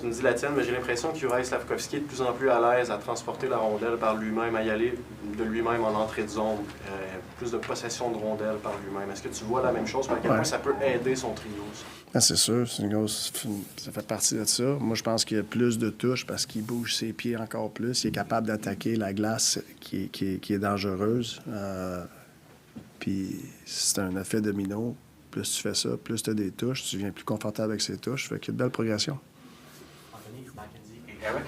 Tu me dis la tienne, mais j'ai l'impression que Juraj Slafkovský est de plus en plus à l'aise à transporter la rondelle par lui-même, à y aller de lui-même en entrée de zone, plus de possession de rondelle par lui-même. Est-ce que tu vois la même chose? À quel point ça peut aider son trio? Ah, c'est sûr, ça fait partie de ça. Moi, je pense qu'il y a plus de touches parce qu'il bouge ses pieds encore plus. Il est capable d'attaquer la glace qui est dangereuse. Puis c'est un effet domino. Plus tu fais ça, plus tu as des touches, tu deviens plus confortable avec ces touches. Fait qu'il y a de belles progressions. Eric?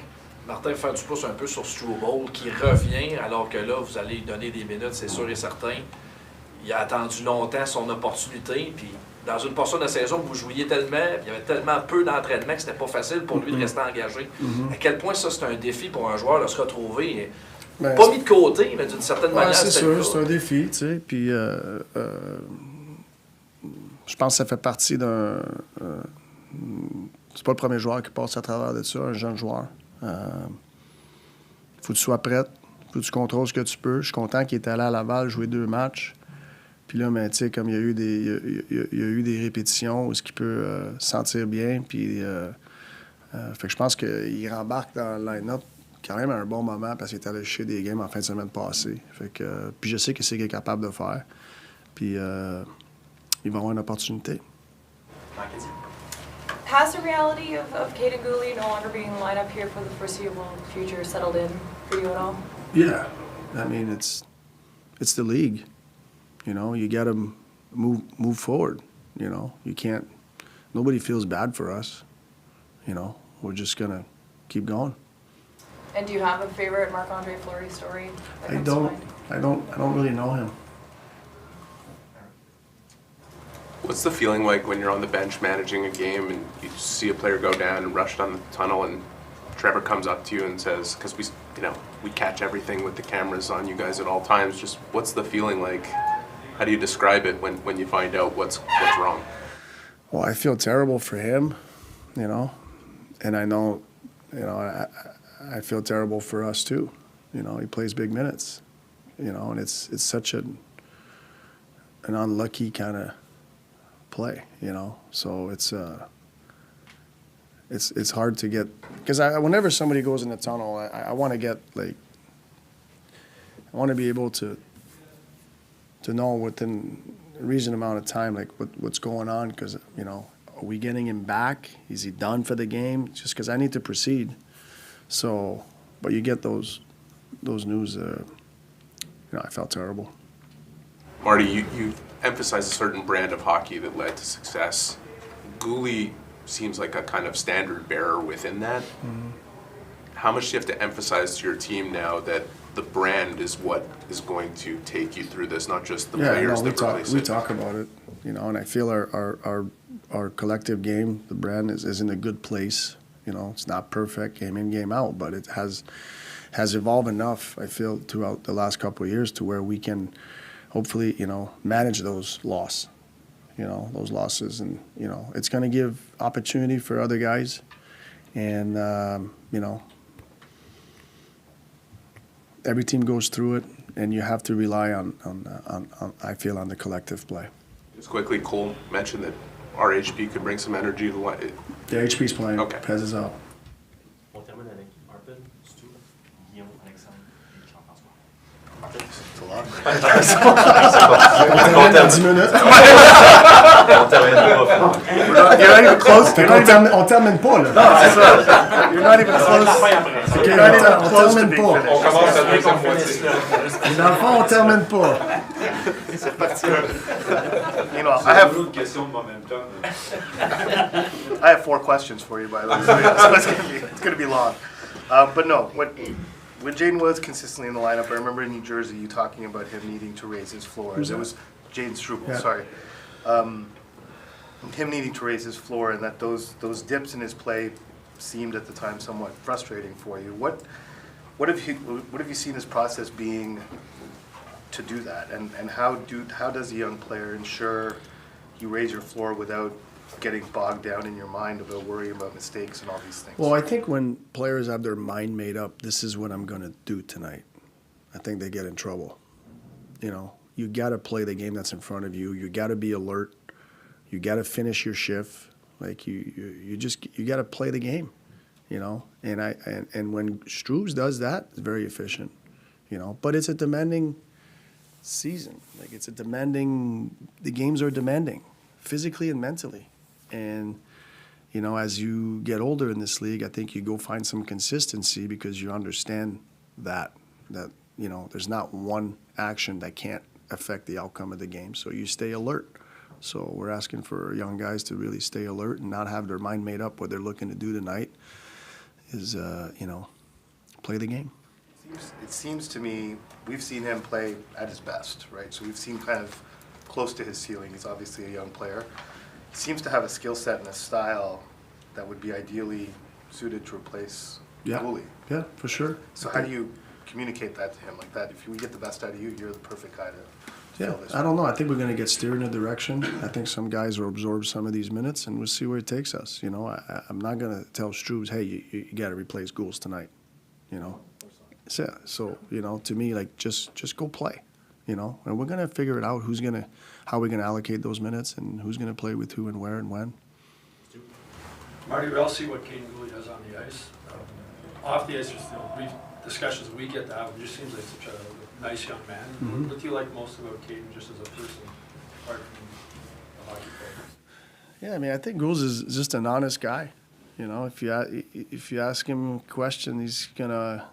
Martin, faire du pouce un peu sur Struble qui revient alors que là, vous allez lui donner des minutes, c'est sûr et certain. Il a attendu longtemps son opportunité, puis dans une portion de la saison où vous jouiez tellement, il y avait tellement peu d'entraînement que c'était pas facile pour lui de rester engagé. À quel point ça, c'est un défi pour un joueur de se retrouver, pas mis de côté, mais d'une certaine manière. C'est sûr, c'est un défi, tu sais, puis je pense que ça fait partie d'un... c'est pas le premier joueur qui passe à travers de ça, un jeune joueur. Faut que tu sois prête, faut que tu contrôles ce que tu peux. Je suis content qu'il est allé à Laval jouer 2 matchs. Puis là, tu sais, comme il y a eu des répétitions où ce qu'il peut se sentir bien. Puis, fait que je pense qu'il rembarque dans le line-up quand même à un bon moment parce qu'il est allé chercher des games en fin de semaine passée. Fait que, puis je sais que c'est ce qu'il est capable de faire. Puis il va avoir une opportunité. Has the reality of Caden Gooley no longer being in the lineup here for the foreseeable future settled in for you at all? Yeah. I mean, it's the league. You know, you got to move forward. You know, you can't. Nobody feels bad for us. You know, we're just gonna keep going. And do you have a favorite Marc-Andre Fleury story? I don't really know him. What's the feeling like when you're on the bench managing a game and you see a player go down and rush down the tunnel and Trevor comes up to you and says, because we catch everything with the cameras on you guys at all times, just what's the feeling like? How do you describe it when you find out what's wrong? Well, I feel terrible for him, you know, and I know, you know, I feel terrible for us too. You know, he plays big minutes, you know, and it's such an unlucky kind of play, you know. So it's hard to get, because whenever somebody goes in the tunnel, I want to get I want to be able to know within a reasonable amount of time, like what's going on, because, you know, are we getting him back? Is he done for the game? Just because I need to proceed. So, but you get those news, you know, I felt terrible. Marty, you emphasize a certain brand of hockey that led to success. Gooley seems like a kind of standard bearer within that. Mm-hmm. How much do you have to emphasize to your team now that the brand is what is going to take you through this, not just the players that replace it? We talk about it, you know, and I feel our collective game, the brand is in a good place. You know, it's not perfect game in, game out, but it has evolved enough, I feel, throughout the last couple of years to where we can hopefully, you know, manage those losses, and, you know, it's going to give opportunity for other guys, and, you know, every team goes through it, and you have to rely on I feel, on the collective play. Just quickly, Cole mentioned that RHP could bring some energy to the line. The HP's playing. Okay. Pez is out. On termine avec Arpin, Stu, Guillaume, Alexandre et Jean-François. C'est long. On termine dans 10 minutes. On termine pas. You're not even close. On termine pas, là. Non, c'est ça. You're not even close. Okay, on termine pas. On commence à deuxième moitié. Dans le fond, on termine pas. C'est parti. You know, I have question de momentum. I have 4 questions for you, by the way. So it's going to be long. But no, when Jaden was consistently in the lineup, I remember in New Jersey you talking about him needing to raise his floor. It was Jaden Struble, yeah. Sorry. Him needing to raise his floor, and that those dips in his play seemed at the time somewhat frustrating for you. What have you seen this process being to do that, and how does a young player ensure you raise your floor without getting bogged down in your mind about worrying about mistakes and all these things? Well, I think when players have their mind made up, this is what I'm going to do tonight, I think they get in trouble. You know, you got to play the game that's in front of you. You got to be alert. You got to finish your shift. Like you got to play the game. you know. And when Struves does that, it's very efficient, you know. But it's a demanding season. Like, the games are demanding, physically and mentally. And, you know, as you get older in this league, I think you go find some consistency because you understand that, you know, there's not one action that can't affect the outcome of the game. So you stay alert. So we're asking for young guys to really stay alert and not have their mind made up what they're looking to do tonight is, you know, play the game. It seems to me we've seen him play at his best, right? So we've seen kind of close to his ceiling. He's obviously a young player. He seems to have a skill set and a style that would be ideally suited to replace Goalie. Yeah, for sure. So how do you communicate that to him like that? If we get the best out of you, you're the perfect guy to fill this. I don't know. I think we're going to get steered in a direction. I think some guys will absorb some of these minutes, and we'll see where it takes us. You know, I'm not going to tell Struves, hey, you got to replace Gould tonight. You know, so you know, to me, like just go play. You know, and we're going to figure it out. How we're going to allocate those minutes, and who's going to play with who and where and when. Marty, we all see what Caden Gooley does on the ice. Off the ice, there's brief discussions we get to have. He just seems like such a nice young man. Mm-hmm. What do you like most about Caden just as a person, apart from the hockey player? Yeah, I mean, I think Gould is just an honest guy. You know, if you ask him a question, he's gonna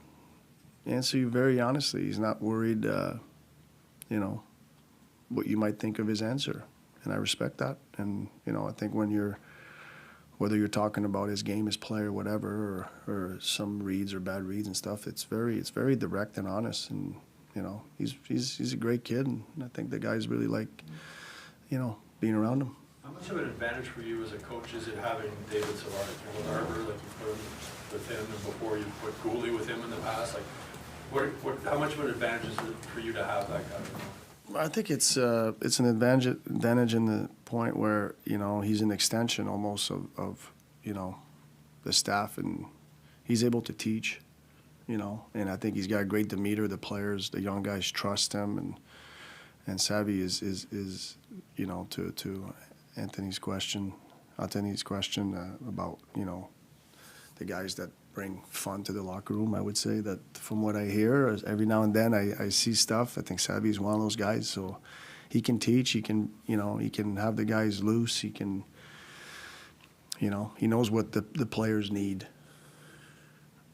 answer you very honestly. He's not worried, you know, what you might think of his answer, and I respect that. And you know, I think whether you're talking about his game, his play, or whatever, or some reads or bad reads and stuff, it's very direct and honest. And you know, he's a great kid, and I think the guys really like, you know, being around him. How much of an advantage for you as a coach is it having David Savard, with Arbor, like you put him with him, and before you put Gooley with him in the past? Like, how much of an advantage is it for you to have that guy? I think it's an advantage in the point where, you know, he's an extension almost of you know, the staff, and he's able to teach, you know, and I think he's got a great demeanor. The players, the young guys trust him, and Savvy is you know, to Anthony's question about, you know, the guys that bring fun to the locker room. I would say that from what I hear, every now and then I see stuff. I think Savvy is one of those guys, so he can teach. He can, you know, he can have the guys loose. He can, you know, he knows what the players need.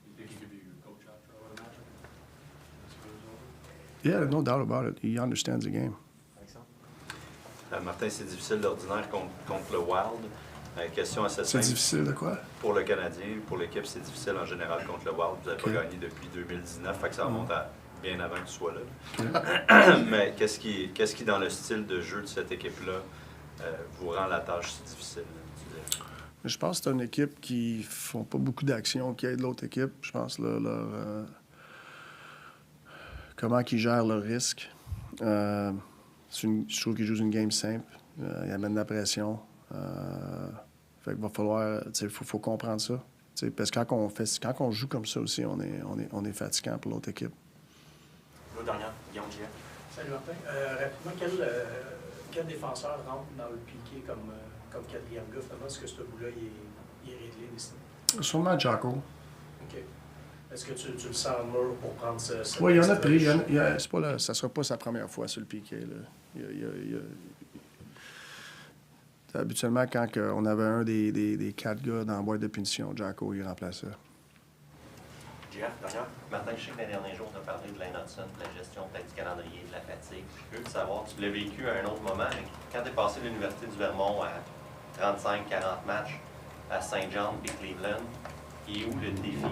You think he could be a coach after, I would imagine? Yeah, no doubt about it. He understands the game. Martin, c'est difficile d'ordinaire contre le Wild. Question assez C'est simple. difficile de quoi? Pour le Canadien, pour l'équipe, c'est difficile en général contre le Wild. Vous n'avez pas gagné depuis 2019, fait que ça remonte à bien avant que tu sois là. Mais qu'est-ce qui, dans le style de jeu de cette équipe-là, vous rend la tâche si difficile? Je pense que c'est une équipe qui font pas beaucoup d'actions qui aident l'autre équipe. Je pense comment ils gèrent leur risque. Je trouve qu'ils jouent une game simple. Ils amènent de la pression. Fait qu'il va falloir, faut comprendre ça. Parce que quand on joue comme ça aussi, on est fatigant pour l'autre équipe. L'autre dernière, Guillaume Gier. Salut Martin. Rapidement, quel défenseur rentre dans le piqué comme quatrième gars? Finalement, est-ce que ce bout-là, il est réglé d'ici? Sûrement Jacko. OK. Est-ce que tu le sens mûr pour prendre ce oui, il y en a pris. Ça ne sera pas sa première fois sur le piqué. Là. Habituellement, quand on avait un des 4 gars dans la boîte de punition, Jacko, il remplaçait. Jeff, dernière. Martin, je sais que les derniers jours, tu as parlé de Lane Hudson, de la gestion peut-être du calendrier, de la fatigue. Je suis curieux de savoir, tu l'as vécu à un autre moment, quand tu es passé de l'Université du Vermont à 35-40 matchs à Saint John et Cleveland, et où le défi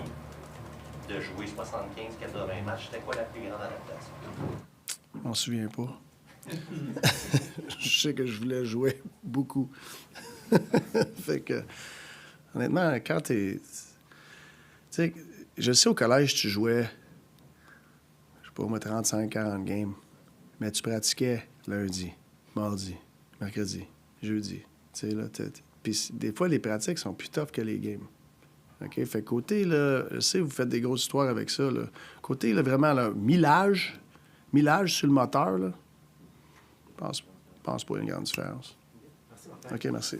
de jouer 75-80 matchs, c'était quoi la plus grande adaptation? Je m'en souviens pas. Je sais que je voulais jouer beaucoup. Fait que, honnêtement, quand tu sais, je sais au collège, tu jouais, je sais pas, moi, 35-40 games, mais tu pratiquais lundi, mardi, mercredi, jeudi. Tu sais, là, puis des fois, les pratiques sont plus tough que les games. OK? Fait que côté, là, je sais, vous faites des grosses histoires avec ça, là. Côté, là, vraiment, là, millage sur le moteur, là, je pense pas une grande différence. Merci, Martin. OK, merci.